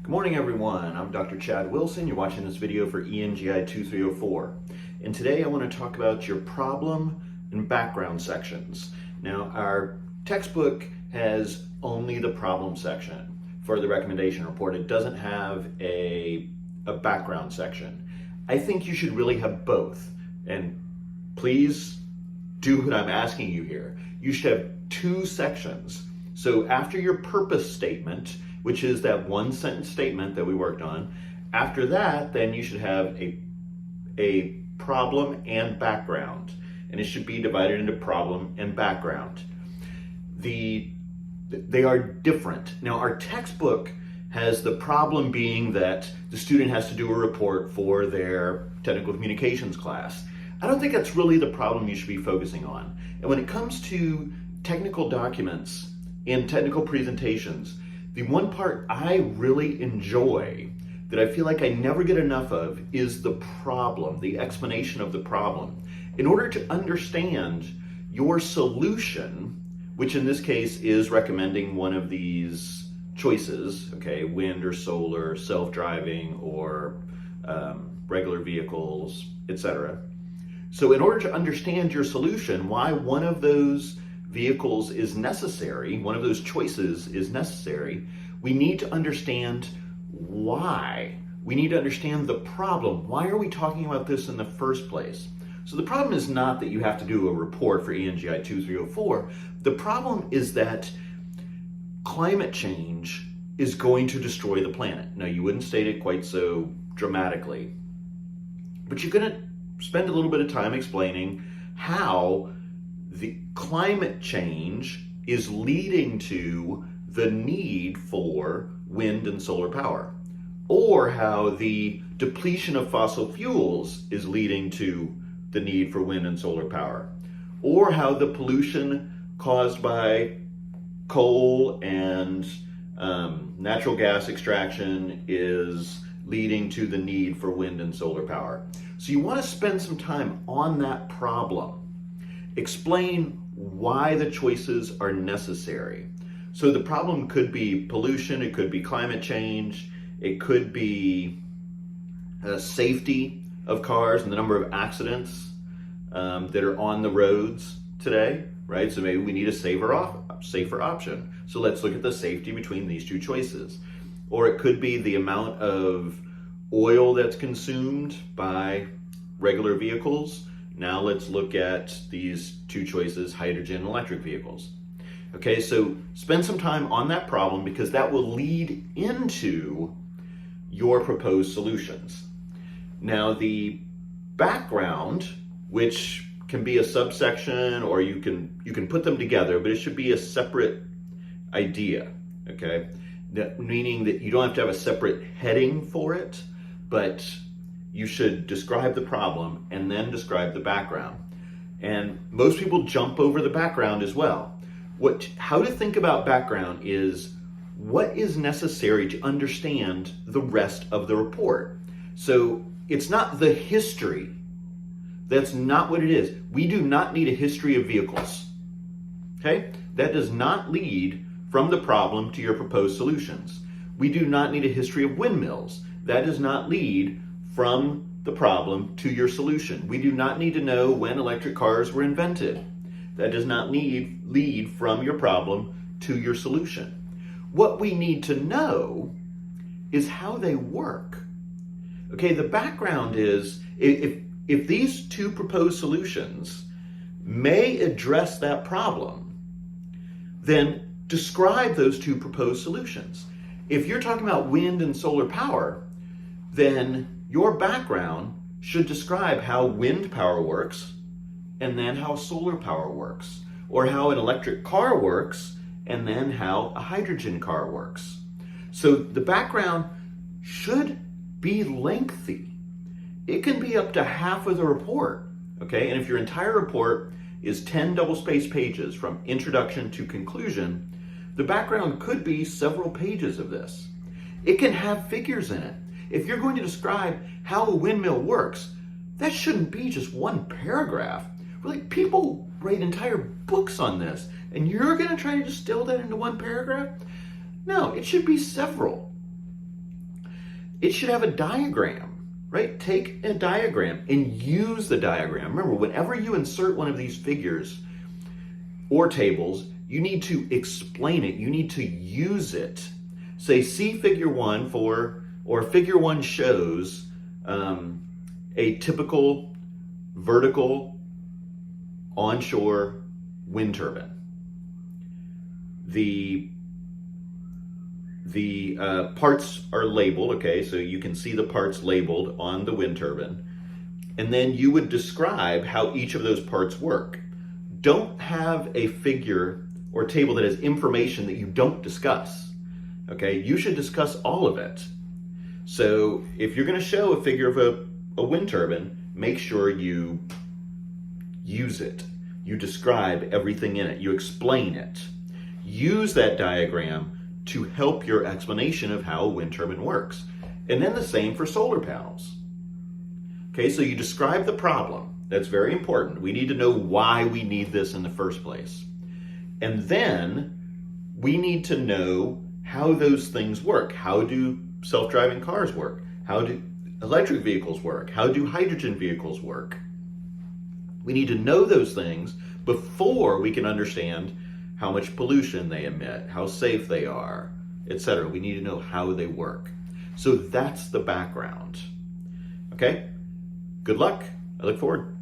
Good morning everyone, I'm Dr. Chad Wilson. You're watching this video for ENGI 2304. And today I want to talk about your problem and background sections. Now our textbook has only the problem section for the recommendation report. It doesn't have a background section. I think you should really have both. And please do what I'm asking you here. You should have two sections. So after your purpose statement, which is that one sentence statement that we worked on, after that, then you should have a problem and background. And it should be divided into problem and background. They are different. Now our textbook has the problem being that the student has to do a report for their technical communications class. I don't think that's really the problem you should be focusing on. And when it comes to technical documents and technical presentations, the one part I really enjoy that I feel like I never get enough of is the problem, the explanation of the problem. In order to understand your solution, which in this case is recommending one of these choices, okay, wind or solar, self-driving or regular vehicles, etc. So in order to understand your solution, why one of those vehicles is necessary, one of those choices is necessary, we need to understand why. We need to understand the problem. Why are we talking about this in the first place? So the problem is not that you have to do a report for ENGI 2304. The problem is that climate change is going to destroy the planet. Now, you wouldn't state it quite so dramatically, but you're going to spend a little bit of time explaining how the climate change is leading to the need for wind and solar power, or how the depletion of fossil fuels is leading to the need for wind and solar power, or how the pollution caused by coal and natural gas extraction is leading to the need for wind and solar power. So you want to spend some time on that problem. Explain why the choices are necessary. So the problem could be pollution, it could be climate change, it could be safety of cars and the number of accidents that are on the roads today, right? So maybe we need a safer option. So let's look at the safety between these two choices. Or it could be the amount of oil that's consumed by regular vehicles. Now let's look at these two choices, hydrogen and electric vehicles. Okay, so spend some time on that problem because that will lead into your proposed solutions. Now the background, which can be a subsection or you can put them together, but it should be a separate idea, okay? Meaning that you don't have to have a separate heading for it, but you should describe the problem and then describe the background. And most people jump over the background as well. How to think about background is what is necessary to understand the rest of the report. So it's not the history. That's not what it is. We do not need a history of vehicles. Okay? That does not lead from the problem to your proposed solutions. We do not need a history of windmills. That does not lead from the problem to your solution. We do not need to know when electric cars were invented. That does not lead from your problem to your solution. What we need to know is how they work. Okay, the background is if these two proposed solutions may address that problem, then describe those two proposed solutions. If you're talking about wind and solar power, then your background should describe how wind power works and then how solar power works, or how an electric car works and then how a hydrogen car works. So the background should be lengthy. It can be up to half of the report, okay? And if your entire report is 10 double-spaced pages from introduction to conclusion, the background could be several pages of this. It can have figures in it. If you're going to describe how a windmill works, that shouldn't be just one paragraph. Really, people write entire books on this, and you're going to try to distill that into one paragraph? No, it should be several. it should have a diagram, right? Take a diagram and use the diagram. Remember, whenever you insert one of these figures or tables, you need to explain it. You need to use it. Say, see figure 1 or figure 1 shows a typical vertical onshore wind turbine. The parts are labeled, okay, so you can see the parts labeled on the wind turbine. And then you would describe how each of those parts work. Don't have a figure or table that has information that you don't discuss, okay? You should discuss all of it. So if you're going to show a figure of a wind turbine, make sure you use it. You describe everything in it. You explain it. Use that diagram to help your explanation of how a wind turbine works. And then the same for solar panels. Okay, so you describe the problem. That's very important. We need to know why we need this in the first place. And then we need to know how those things work. How do self-driving cars work? How do electric vehicles work? How do hydrogen vehicles work? We need to know those things before we can understand how much pollution they emit, how safe they are, etc. We need to know how they work. So that's the background. Okay? Good luck. I look forward.